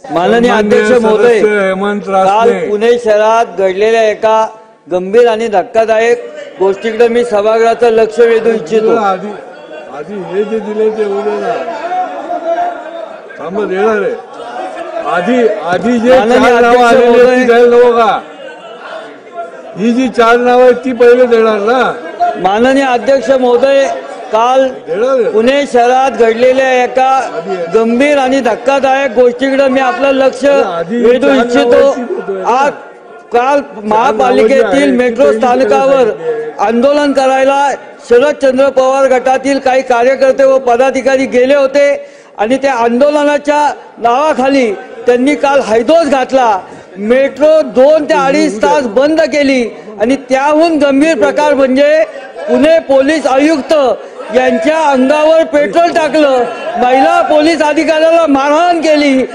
माननीय अध्यक्ष महोदय, हेमंत काल रासने पुणे शहरात घडलेल्या एका गंभीर आणि धक्कादायक गोष्टीकडे मी सभागृहाचं लक्ष वेधू इच्छितो। आधी हे जे दिले ते उद्या ना थांबत येणार आहे। आधी जे चार नावं आलेली आहेत ती द्यायला नको का? ही जी चार नावं आहेत ती पहिले देणार ना। माननीय अध्यक्ष महोदय, काल पुणे शहरात घडलेल्या एका गंभीर आणि धक्कादायक गोष्टीकडे मी आपलं लक्ष वेधू इच्छितो। आज काल महापालिकेतील मेट्रो स्थानकावर आंदोलन करायला शरदचंद्र पवार गटातील काही कार्यकर्ते व पदाधिकारी गेले होते आणि त्या आंदोलनाच्या नावाखाली त्यांनी काल हैदोस घातला। मेट्रो 2 ते 2.5 तास बंद केली आणि त्याहून गंभीर प्रकार म्हणजे पुणे पोलीस आयुक्त यांच्या अंगावर पेट्रोल टाकलं, महिला पोलीस अधिकाऱ्याला मारहाण केली।